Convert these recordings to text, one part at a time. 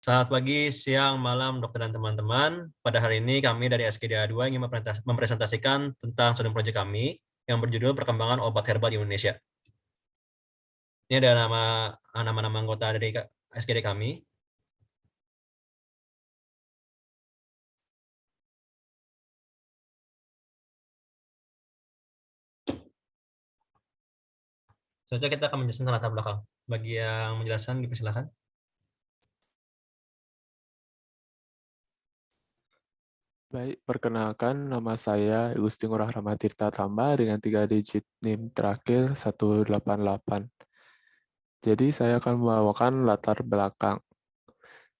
Selamat pagi, siang, malam, dokter dan teman-teman. Pada hari ini kami dari SKDA 2 ingin mempresentasikan tentang student project kami yang berjudul Perkembangan Obat Herbal di Indonesia. Ini ada nama-nama anggota dari SKD kami. Selanjutnya kita akan menjelaskan latar belakang. Bagi yang menjelaskan, dipersilakan. Baik, perkenalkan nama saya Gusti Ngurah Ramatirta Tamba dengan 3 digit NIM terakhir 188. Jadi saya akan membawakan latar belakang.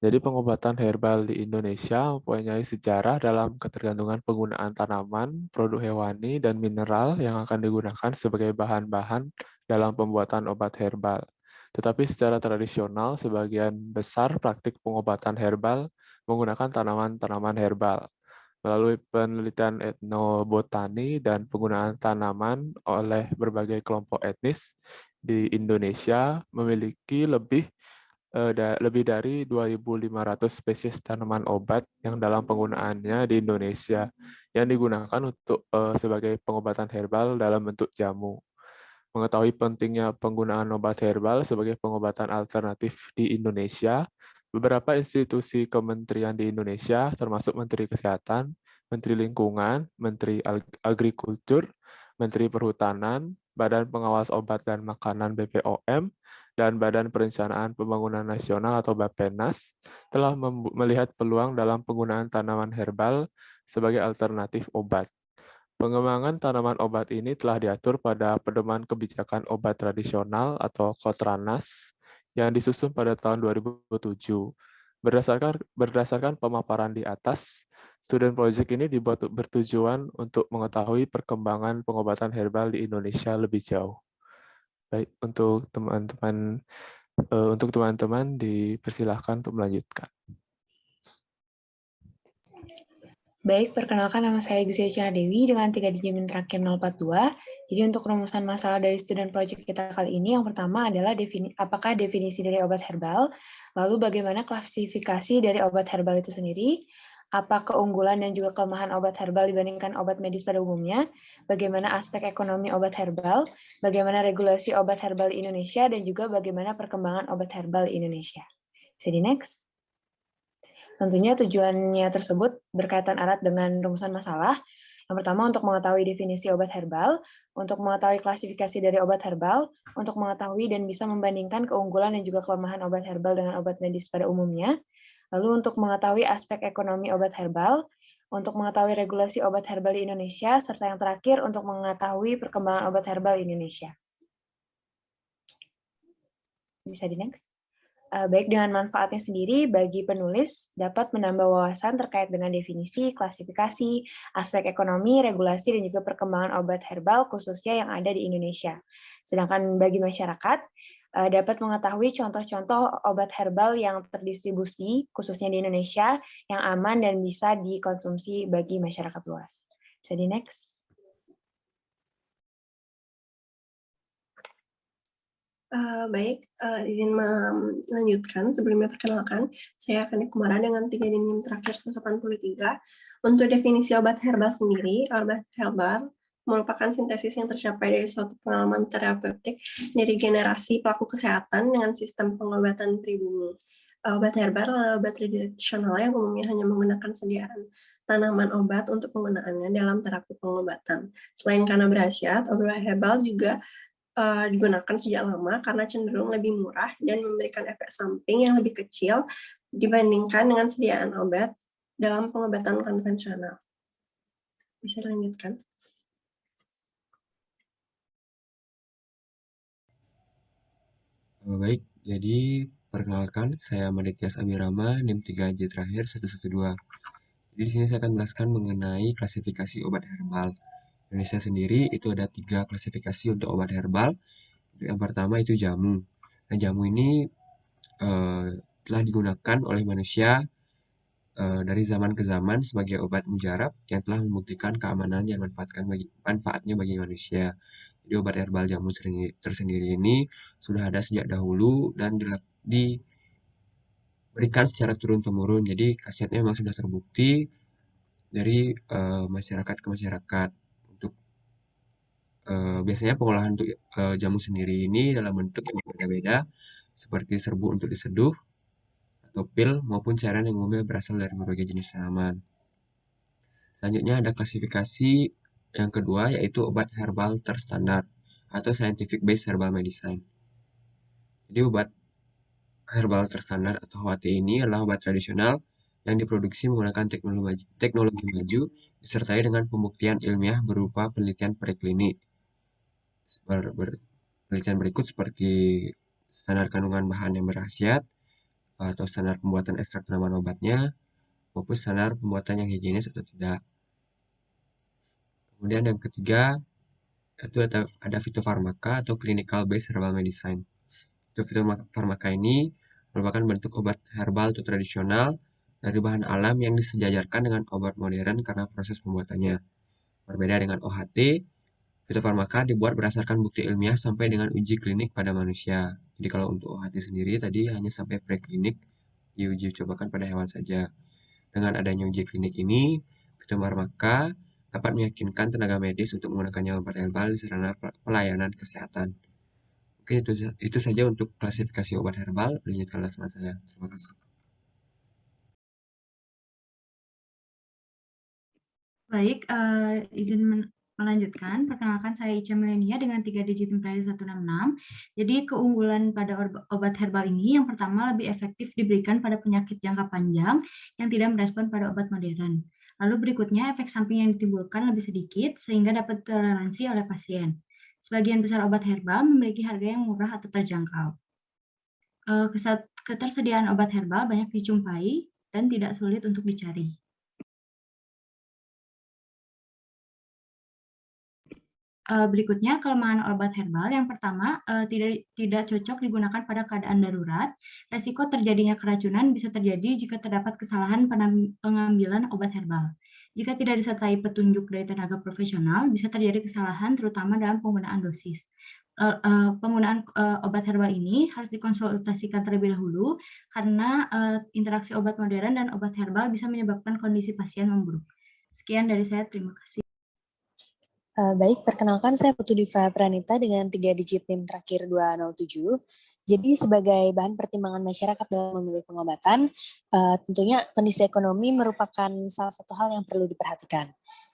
Jadi pengobatan herbal di Indonesia mempunyai sejarah dalam ketergantungan penggunaan tanaman, produk hewani, dan mineral yang akan digunakan sebagai bahan-bahan dalam pembuatan obat herbal. Tetapi secara tradisional, sebagian besar praktik pengobatan herbal menggunakan tanaman-tanaman herbal. Melalui penelitian etnobotani dan penggunaan tanaman oleh berbagai kelompok etnis di Indonesia memiliki lebih dari 2.500 spesies tanaman obat yang dalam penggunaannya di Indonesia yang digunakan untuk sebagai pengobatan herbal dalam bentuk jamu. Mengetahui pentingnya penggunaan obat herbal sebagai pengobatan alternatif di Indonesia, beberapa institusi kementerian di Indonesia, termasuk Menteri Kesehatan, Menteri Lingkungan, Menteri Agrikultur, Menteri Perhutanan, Badan Pengawas Obat dan Makanan BPOM, dan Badan Perencanaan Pembangunan Nasional atau Bappenas, telah melihat peluang dalam penggunaan tanaman herbal sebagai alternatif obat. Pengembangan tanaman obat ini telah diatur pada Pedoman Kebijakan Obat Tradisional atau Kotranas yang disusun pada tahun 2007. Berdasarkan pemaparan di atas, student project ini dibuat bertujuan untuk mengetahui perkembangan pengobatan herbal di Indonesia lebih jauh. Baik, untuk teman-teman dipersilahkan untuk melanjutkan. Baik, perkenalkan nama saya Gusia Cina Dewi dengan 3 digit NIM terakhir 042. Jadi untuk rumusan masalah dari student project kita kali ini, yang pertama adalah apakah definisi dari obat herbal, lalu bagaimana klasifikasi dari obat herbal itu sendiri, apa keunggulan dan juga kelemahan obat herbal dibandingkan obat medis pada umumnya, bagaimana aspek ekonomi obat herbal, bagaimana regulasi obat herbal di Indonesia, dan juga bagaimana perkembangan obat herbal di Indonesia. Bisa di next. Tentunya tujuannya tersebut berkaitan erat dengan rumusan masalah. Yang pertama untuk mengetahui definisi obat herbal, untuk mengetahui klasifikasi dari obat herbal, untuk mengetahui dan bisa membandingkan keunggulan dan juga kelemahan obat herbal dengan obat medis pada umumnya, lalu untuk mengetahui aspek ekonomi obat herbal, untuk mengetahui regulasi obat herbal di Indonesia, serta yang terakhir untuk mengetahui perkembangan obat herbal di Indonesia. Bisa di next. Baik dengan manfaatnya sendiri bagi penulis dapat menambah wawasan terkait dengan definisi, klasifikasi, aspek ekonomi, regulasi, dan juga perkembangan obat herbal khususnya yang ada di Indonesia. Sedangkan bagi masyarakat dapat mengetahui contoh-contoh obat herbal yang terdistribusi khususnya di Indonesia yang aman dan bisa dikonsumsi bagi masyarakat luas. Bisa di next. Baik, izin melanjutkan. Sebelumnya perkenalkan, saya akan Kumara dengan 3 NIM terakhir 183. Untuk definisi obat herbal sendiri, obat herbal merupakan sintesis yang tercapai dari suatu pengalaman terapeutik dari generasi pelaku kesehatan dengan sistem pengobatan pribumi. Obat herbal adalah obat tradisional yang umumnya hanya menggunakan sediaan tanaman obat untuk penggunaannya dalam terapi pengobatan. Selain karena berkhasiat, obat herbal juga digunakan sejak lama karena cenderung lebih murah dan memberikan efek samping yang lebih kecil dibandingkan dengan sediaan obat dalam pengobatan konvensional. Bisa dilanjutkan. Baik, jadi perkenalkan saya Madetias Abirama, NIM 3J terakhir 112. Jadi di sini saya akan menjelaskan mengenai klasifikasi obat herbal. Indonesia sendiri itu ada 3 klasifikasi untuk obat herbal. Yang pertama itu jamu. Nah, jamu ini telah digunakan oleh manusia dari zaman ke zaman sebagai obat mujarab yang telah membuktikan keamanan dan manfaatnya bagi manusia. Jadi obat herbal jamu tersendiri ini sudah ada sejak dahulu dan diberikan secara turun-temurun. Jadi khasiatnya memang sudah terbukti dari masyarakat ke masyarakat. Untuk biasanya pengolahan untuk jamu sendiri ini dalam bentuk yang berbeda-beda, seperti serbuk untuk diseduh, atau pil, maupun cairan yang umumnya berasal dari berbagai jenis tanaman. Selanjutnya ada klasifikasi yang kedua, yaitu obat herbal terstandar atau Scientific Based Herbal Medicine. Jadi obat herbal terstandar atau HOT ini adalah obat tradisional yang diproduksi menggunakan teknologi maju disertai dengan pembuktian ilmiah berupa penelitian preklinik. Penelitian berikut seperti standar kandungan bahan yang berkhasiat, atau standar pembuatan ekstrak tanaman obatnya, maupun standar pembuatan yang higienis atau tidak. Kemudian yang ketiga, itu ada fitofarmaka atau clinical based herbal medicine. Fitofarmaka ini merupakan bentuk obat herbal atau tradisional dari bahan alam yang disejajarkan dengan obat modern karena proses pembuatannya. Berbeda dengan OHT, fitofarmaka dibuat berdasarkan bukti ilmiah sampai dengan uji klinik pada manusia. Jadi kalau untuk OHT sendiri tadi hanya sampai preklinik, diuji cobakan pada hewan saja. Dengan adanya uji klinik ini, fitofarmaka dapat meyakinkan tenaga medis untuk menggunakannya obat herbal di sarana pelayanan kesehatan. Mungkin itu saja untuk klasifikasi obat herbal. Lanjutkanlah teman saya. Terima kasih. Baik, izin melanjutkan. Perkenalkan, saya Ica Melenia dengan 3 digit imperial 166. Jadi keunggulan pada obat herbal ini yang pertama lebih efektif diberikan pada penyakit jangka panjang yang tidak merespon pada obat modern. Lalu berikutnya efek samping yang ditimbulkan lebih sedikit sehingga dapat toleransi oleh pasien. Sebagian besar obat herbal memiliki harga yang murah atau terjangkau. Ketersediaan obat herbal banyak dijumpai dan tidak sulit untuk dicari. Berikutnya, kelemahan obat herbal. Yang pertama, tidak cocok digunakan pada keadaan darurat. Resiko terjadinya keracunan bisa terjadi jika terdapat kesalahan pengambilan obat herbal. Jika tidak disertai petunjuk dari tenaga profesional, bisa terjadi kesalahan terutama dalam penggunaan dosis. Penggunaan obat herbal ini harus dikonsultasikan terlebih dahulu karena interaksi obat modern dan obat herbal bisa menyebabkan kondisi pasien memburuk. Sekian dari saya, terima kasih. Baik, perkenalkan saya Putu Diva Pranita dengan 3 digit NIM terakhir 207. Jadi sebagai bahan pertimbangan masyarakat dalam memilih pengobatan, tentunya kondisi ekonomi merupakan salah satu hal yang perlu diperhatikan.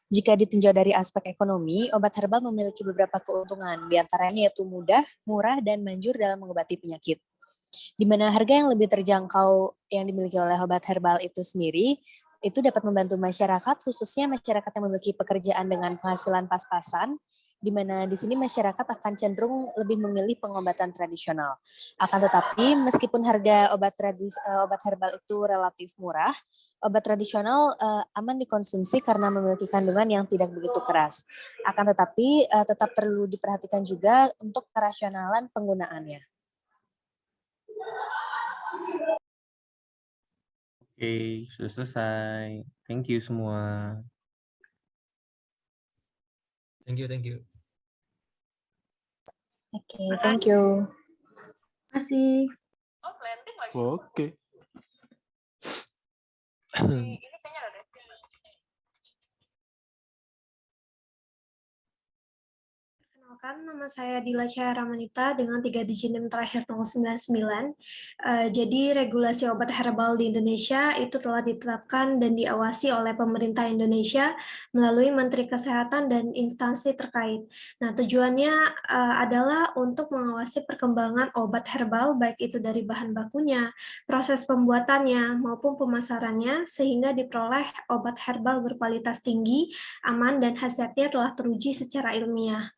Jika ditinjau dari aspek ekonomi, obat herbal memiliki beberapa keuntungan, diantaranya yaitu mudah, murah, dan manjur dalam mengobati penyakit. Di mana harga yang lebih terjangkau yang dimiliki oleh obat herbal itu sendiri, itu dapat membantu masyarakat, khususnya masyarakat yang memiliki pekerjaan dengan penghasilan pas-pasan, di mana di sini masyarakat akan cenderung lebih memilih pengobatan tradisional. Akan tetapi, meskipun harga obat herbal itu relatif murah, obat tradisional aman dikonsumsi karena memiliki kandungan yang tidak begitu keras. Akan tetapi, tetap perlu diperhatikan juga untuk kerasionalan penggunaannya. Oke, sudah selesai. Thank you semua. Thank you. Oke, thank you. Terima kasih. Oke. Perkenalkan, nama saya Dila Syahramanita dengan 3 digit NIM terakhir 099. Jadi regulasi obat herbal di Indonesia itu telah ditetapkan dan diawasi oleh pemerintah Indonesia melalui Menteri Kesehatan dan instansi terkait. Nah, tujuannya adalah untuk mengawasi perkembangan obat herbal, baik itu dari bahan bakunya, proses pembuatannya, maupun pemasarannya, sehingga diperoleh obat herbal berkualitas tinggi, aman, dan khasiatnya telah teruji secara ilmiah.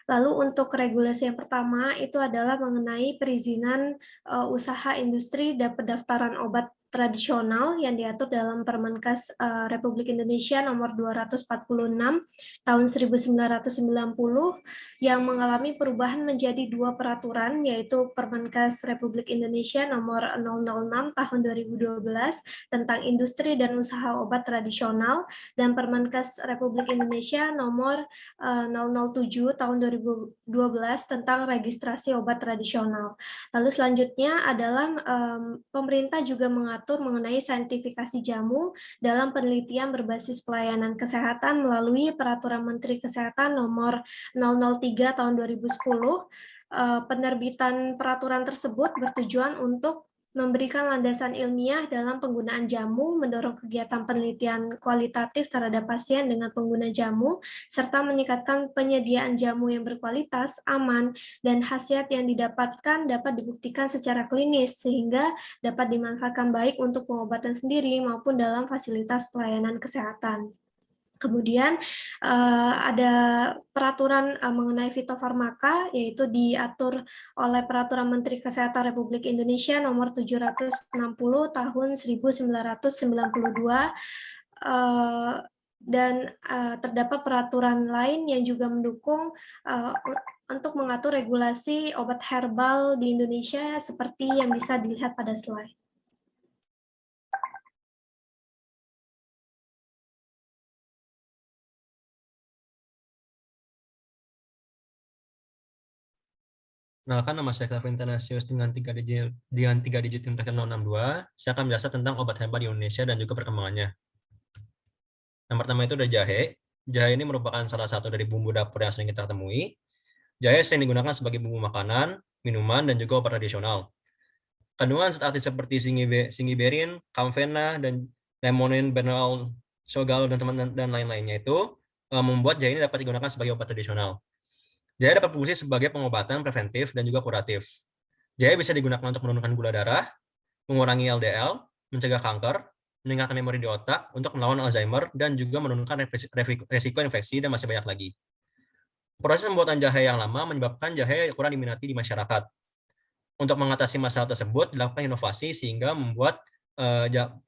Lalu untuk regulasi yang pertama itu adalah mengenai perizinan usaha industri dan pendaftaran obat tradisional yang diatur dalam Permenkes Republik Indonesia nomor 246 tahun 1990 yang mengalami perubahan menjadi 2 peraturan, yaitu Permenkes Republik Indonesia nomor 006 tahun 2012 tentang industri dan usaha obat tradisional dan Permenkes Republik Indonesia nomor 007 tahun 2012 tentang registrasi obat tradisional. Lalu selanjutnya adalah pemerintah juga mengatur mengenai saintifikasi jamu dalam penelitian berbasis pelayanan kesehatan melalui Peraturan Menteri Kesehatan nomor 003 tahun 2010. Penerbitan peraturan tersebut bertujuan untuk memberikan landasan ilmiah dalam penggunaan jamu, mendorong kegiatan penelitian kualitatif terhadap pasien dengan pengguna jamu, serta meningkatkan penyediaan jamu yang berkualitas, aman, dan khasiat yang didapatkan dapat dibuktikan secara klinis, sehingga dapat dimanfaatkan baik untuk pengobatan sendiri maupun dalam fasilitas pelayanan kesehatan. Kemudian ada peraturan mengenai fitofarmaka, yaitu diatur oleh Peraturan Menteri Kesehatan Republik Indonesia nomor 760 tahun 1992, dan terdapat peraturan lain yang juga mendukung untuk mengatur regulasi obat herbal di Indonesia seperti yang bisa dilihat pada slide. Kenalkan, nama saya Kelvin Tanasius dengan 3 digit NIM terakhir 062. Saya akan menjelaskan tentang obat herbal di Indonesia dan juga perkembangannya. Yang pertama itu ada jahe. Jahe ini merupakan salah satu dari bumbu dapur yang sering kita temui. Jahe sering digunakan sebagai bumbu makanan, minuman, dan juga obat tradisional. Kandungan zat aktif seperti singiberin, kamfena, dan lemonin, benal, sogal, dan lain-lainnya itu membuat jahe ini dapat digunakan sebagai obat tradisional. Jahe dapat berfungsi sebagai pengobatan preventif dan juga kuratif. Jahe bisa digunakan untuk menurunkan gula darah, mengurangi LDL, mencegah kanker, meningkatkan memori di otak, untuk melawan Alzheimer, dan juga menurunkan resiko infeksi, dan masih banyak lagi. Proses pembuatan jahe yang lama menyebabkan jahe kurang diminati di masyarakat. Untuk mengatasi masalah tersebut, dilakukan inovasi sehingga membuat